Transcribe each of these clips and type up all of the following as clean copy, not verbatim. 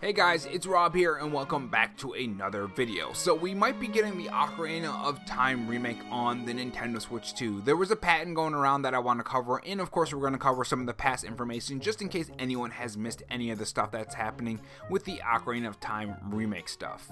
Hey guys, it's Rob here and welcome back to another video. So we might be getting the Ocarina of Time remake on the Nintendo Switch 2. There was a patent going around that I want to cover, and of course we're going to cover some of the past information just in case anyone has missed any of the stuff that's happening with the Ocarina of Time remake stuff.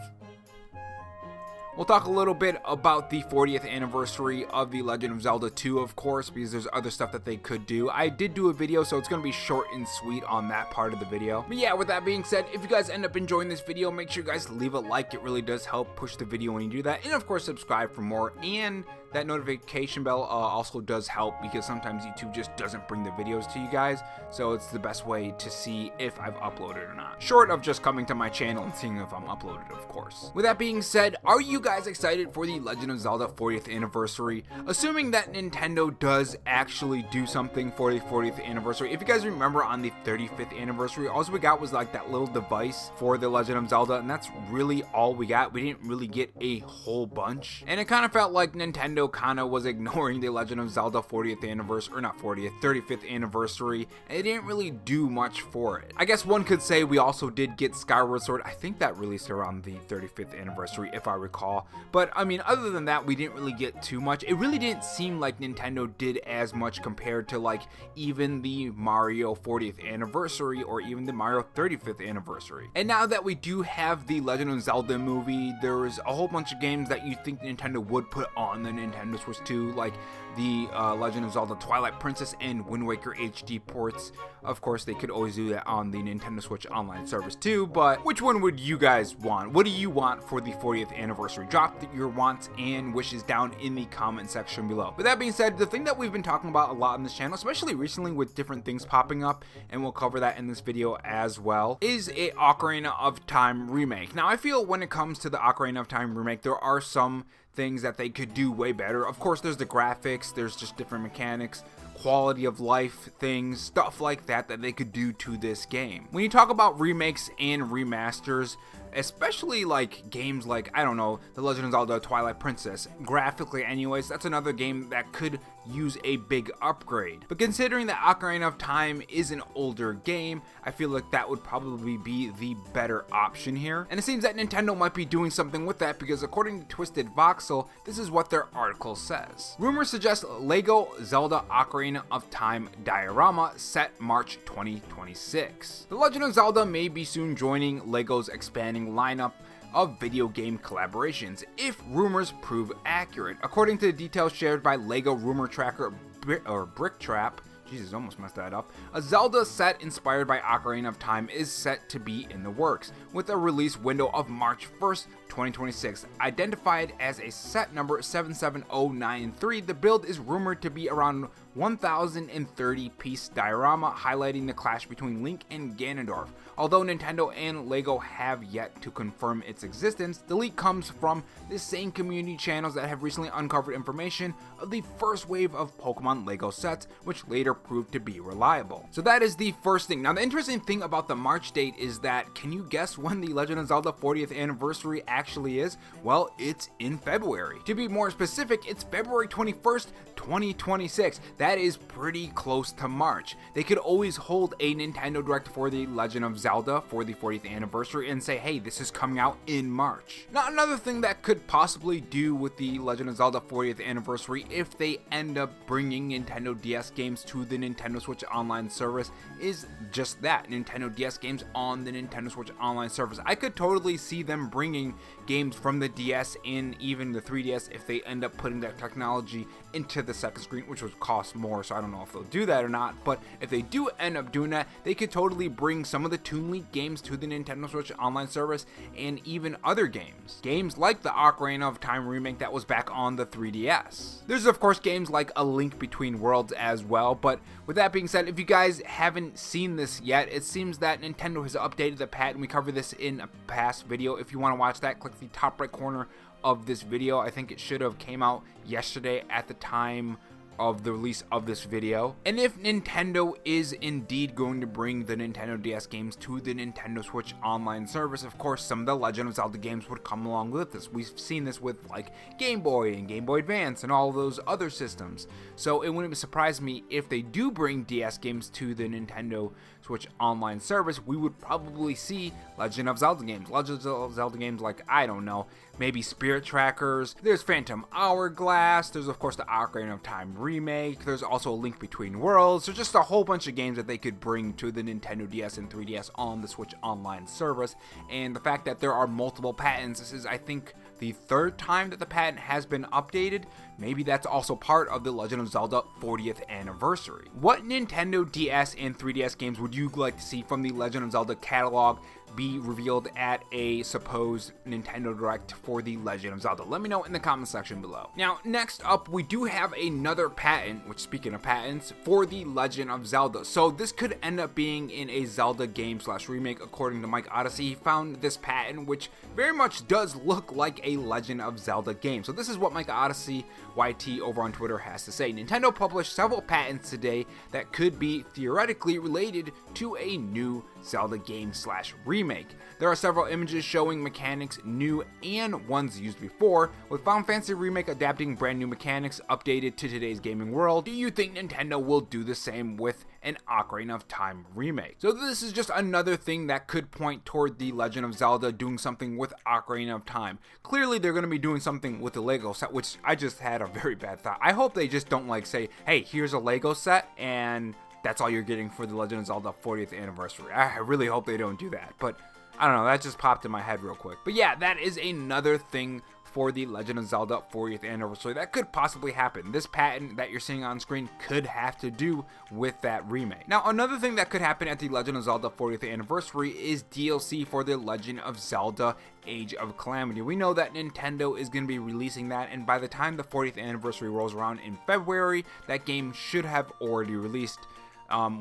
We'll talk a little bit about the 40th anniversary of The Legend of Zelda 2, of course, because there's other stuff that they could do. I did do a video, so it's going to be short and sweet on that part of the video. But yeah, with that being said, if you guys end up enjoying this video, make sure you guys leave a like. It really does help push the video when you do that. And of course, subscribe for more. And that notification bell also does help because sometimes YouTube just doesn't bring the videos to you guys. So it's the best way to see if I've uploaded or not. Short of just coming to my channel and seeing if I'm uploaded, of course. With that being said, are you guys excited for the Legend of Zelda 40th anniversary? Assuming that Nintendo does actually do something for the 40th anniversary. If you guys remember on the 35th anniversary, all we got was like that little device for the Legend of Zelda, and that's really all we got. We didn't really get a whole bunch. And it kind of felt like Nintendo kind of was ignoring the Legend of Zelda 40th anniversary, or not 40th, 35th anniversary, and it didn't really do much for it. I guess one could say we also did get Skyward Sword. I think that released around the 35th anniversary, if I recall. But I mean, other than that, we didn't really get too much. It really didn't seem like Nintendo did as much compared to like even the Mario 40th anniversary or even the Mario 35th anniversary. And now that we do have the Legend of Zelda movie, there's a whole bunch of games that you think Nintendo would put on the Nintendo Switch 2, like the Legend of Zelda Twilight Princess and Wind Waker HD ports. Of course, they could always do that on the Nintendo Switch Online service too, but which one would you guys want? What do you want for the 40th anniversary? Drop your wants and wishes down in the comment section below. With that being said, the thing that we've been talking about a lot on this channel, especially recently with different things popping up, and we'll cover that in this video as well, is a Ocarina of Time remake. Now, I feel when it comes to the Ocarina of Time remake, there are some things that they could do way better. Of course, there's the graphics, there's just different mechanics, quality of life things, stuff like that they could do to this game. When you talk about remakes and remasters, especially like games like, I don't know, The Legend of Zelda Twilight Princess, graphically anyways, that's another game that could use a big upgrade. But considering that Ocarina of Time is an older game, I feel like that would probably be the better option here. And it seems that Nintendo might be doing something with that because according to Twisted Voxel, this is what their article says. Rumors suggest LEGO Zelda Ocarina of Time diorama set March 2026. The Legend of Zelda may be soon joining LEGO's expanding lineup of video game collaborations if rumors prove accurate. According to the details shared by LEGO rumor tracker BrickTrap, Jesus, almost messed that up. A Zelda set inspired by Ocarina of Time is set to be in the works, with a release window of March 1st, 2026. Identified as a set number 77093, the build is rumored to be around 1,030 piece diorama, highlighting the clash between Link and Ganondorf. Although Nintendo and LEGO have yet to confirm its existence, the leak comes from the same community channels that have recently uncovered information of the first wave of Pokemon LEGO sets, which later proved to be reliable. So that is the first thing. Now, the interesting thing about the March date is that, can you guess when the Legend of Zelda 40th anniversary actually is? Well, it's in February. To be more specific, it's February 21st, 2026. That is pretty close to March. They could always hold a Nintendo Direct for the Legend of Zelda for the 40th anniversary and say, hey, this is coming out in March. Now, another thing that could possibly do with the Legend of Zelda 40th anniversary, if they end up bringing Nintendo DS games to the Nintendo Switch Online service, is just that, Nintendo DS games on the Nintendo Switch Online service. I could totally see them bringing games from the DS and even the 3DS if they end up putting that technology into the second screen, which would cost more, so I don't know if they'll do that or not. But if they do end up doing that, they could totally bring some of the Toon Link games to the Nintendo Switch Online service, and even other games like the Ocarina of Time remake that was back on the 3DS. There's of course games like A Link Between Worlds as well. But with that being said, if you guys haven't seen this yet, it seems that Nintendo has updated the patent. We covered this in a past video. If you want to watch that, click the top right corner of this video. I think it should have came out yesterday at the time of the release of this video. And if Nintendo is indeed going to bring the Nintendo DS games to the Nintendo Switch online service, of course some of the Legend of Zelda games would come along with this. We've seen this with like Game Boy and Game Boy Advance and all of those other systems. So it wouldn't surprise me if they do bring DS games to the Nintendo Switch online service. We would probably see Legend of Zelda games. Legend of Zelda games like, I don't know, maybe Spirit Trackers. There's Phantom Hourglass. There's of course the Ocarina of Time remake. There's also A Link Between Worlds. There's just a whole bunch of games that they could bring to the Nintendo DS and 3DS on the Switch online service. And the fact that there are multiple patents, this is, I think, the third time that the patent has been updated. Maybe that's also part of the Legend of Zelda 40th anniversary. What Nintendo DS and 3DS games would you like to see from the Legend of Zelda catalog be revealed at a supposed Nintendo Direct for the Legend of Zelda? Let me know in the comment section below. Now, next up, we do have another patent, which, speaking of patents, for the Legend of Zelda. So this could end up being in a Zelda game / remake. According to Mike Odyssey, he found this patent, which very much does look like a Legend of Zelda game. So this is what Mike Odyssey YT over on Twitter has to say. Nintendo published several patents today that could be theoretically related to a new Zelda game / remake. There are several images showing mechanics new and ones used before, with Final Fantasy Remake adapting brand new mechanics updated to today's gaming world. Do you think Nintendo will do the same with an Ocarina of Time remake? So this is just another thing that could point toward the Legend of Zelda doing something with Ocarina of Time. Clearly they're going to be doing something with the Lego set, which I just had a very bad thought. I hope they just don't like say, hey, here's a Lego set and that's all you're getting for the Legend of Zelda 40th anniversary. I really hope they don't do that, but I don't know, that just popped in my head real quick. But yeah, that is another thing for the Legend of Zelda 40th anniversary that could possibly happen. This patent that you're seeing on screen could have to do with that remake. Now, another thing that could happen at the Legend of Zelda 40th anniversary is DLC for the Legend of Zelda Age of Calamity. We know that Nintendo is going to be releasing that, and by the time the 40th anniversary rolls around in February, that game should have already released.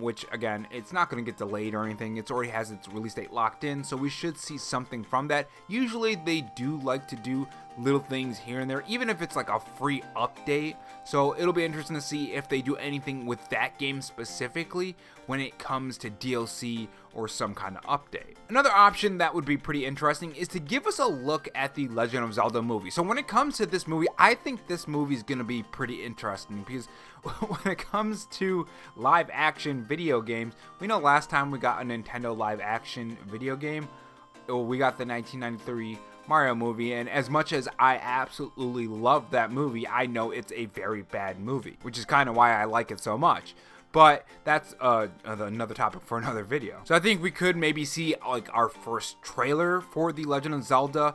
Which again, it's not going to get delayed or anything. It already has its release date locked in, so we should see something from that. Usually they do like to do little things here and there, even if it's like a free update. So it'll be interesting to see if they do anything with that game specifically when it comes to DLC or some kind of update. Another option that would be pretty interesting is to give us a look at the Legend of Zelda movie. So when it comes to this movie, I think this movie is going to be pretty interesting because when it comes to live action video games, we know last time we got a Nintendo live action video game, we got the 1993 Mario movie, and as much as I absolutely love that movie, I know it's a very bad movie, which is kind of why I like it so much. But that's another topic for another video. So I think we could maybe see like our first trailer for the Legend of Zelda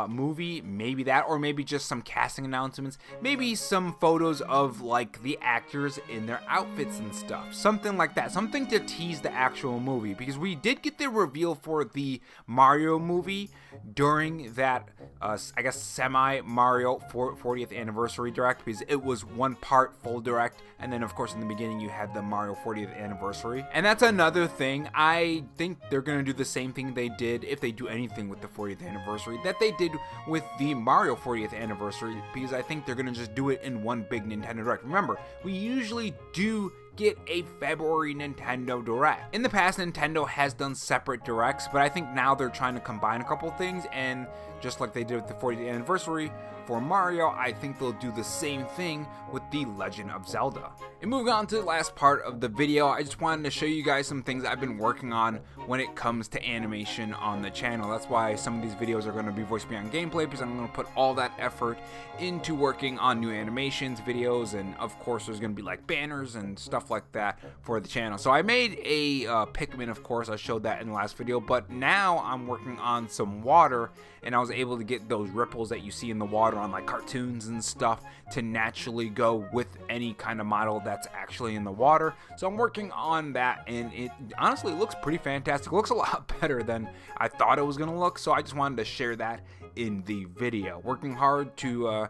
movie, maybe that, or maybe just some casting announcements, maybe some photos of like the actors in their outfits and stuff, something like that, something to tease the actual movie, because we did get the reveal for the Mario movie during that I guess semi Mario 40th anniversary direct, because it was one part full direct, and then of course in the beginning you had the Mario 40th anniversary. And that's another thing, I think they're gonna do the same thing they did, if they do anything with the 40th anniversary, that they did with the Mario 40th anniversary, because I think they're gonna just do it in one big Nintendo Direct. Remember, we usually do get a February Nintendo Direct. In the past, Nintendo has done separate directs, but I think now they're trying to combine a couple things, and just like they did with the 40th anniversary for Mario, I think they'll do the same thing with the Legend of Zelda. And moving on to the last part of the video, I just wanted to show you guys some things I've been working on when it comes to animation on the channel. That's why some of these videos are going to be voice beyond gameplay, because I'm going to put all that effort into working on new animations, videos, and of course there's going to be like banners and stuff like that for the channel. So I made a Pikmin, of course, I showed that in the last video, but now I'm working on some water, and I was able to get those ripples that you see in the water on like cartoons and stuff to naturally go with any kind of model that's actually in the water. So I'm working on that, and it honestly looks pretty fantastic. It looks a lot better than I thought it was gonna look, so I just wanted to share that in the video. Working hard to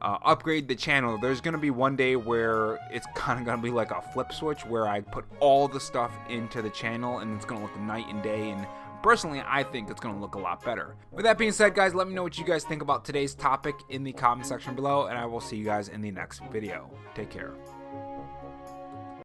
upgrade the channel. There's gonna be one day where it's kind of gonna be like a flip switch, where I put all the stuff into the channel and it's gonna look night and day, and Personally, I think it's going to look a lot better. With that being said, guys, let me know what you guys think about today's topic in the comment section below, and I will see you guys in the next video. Take care.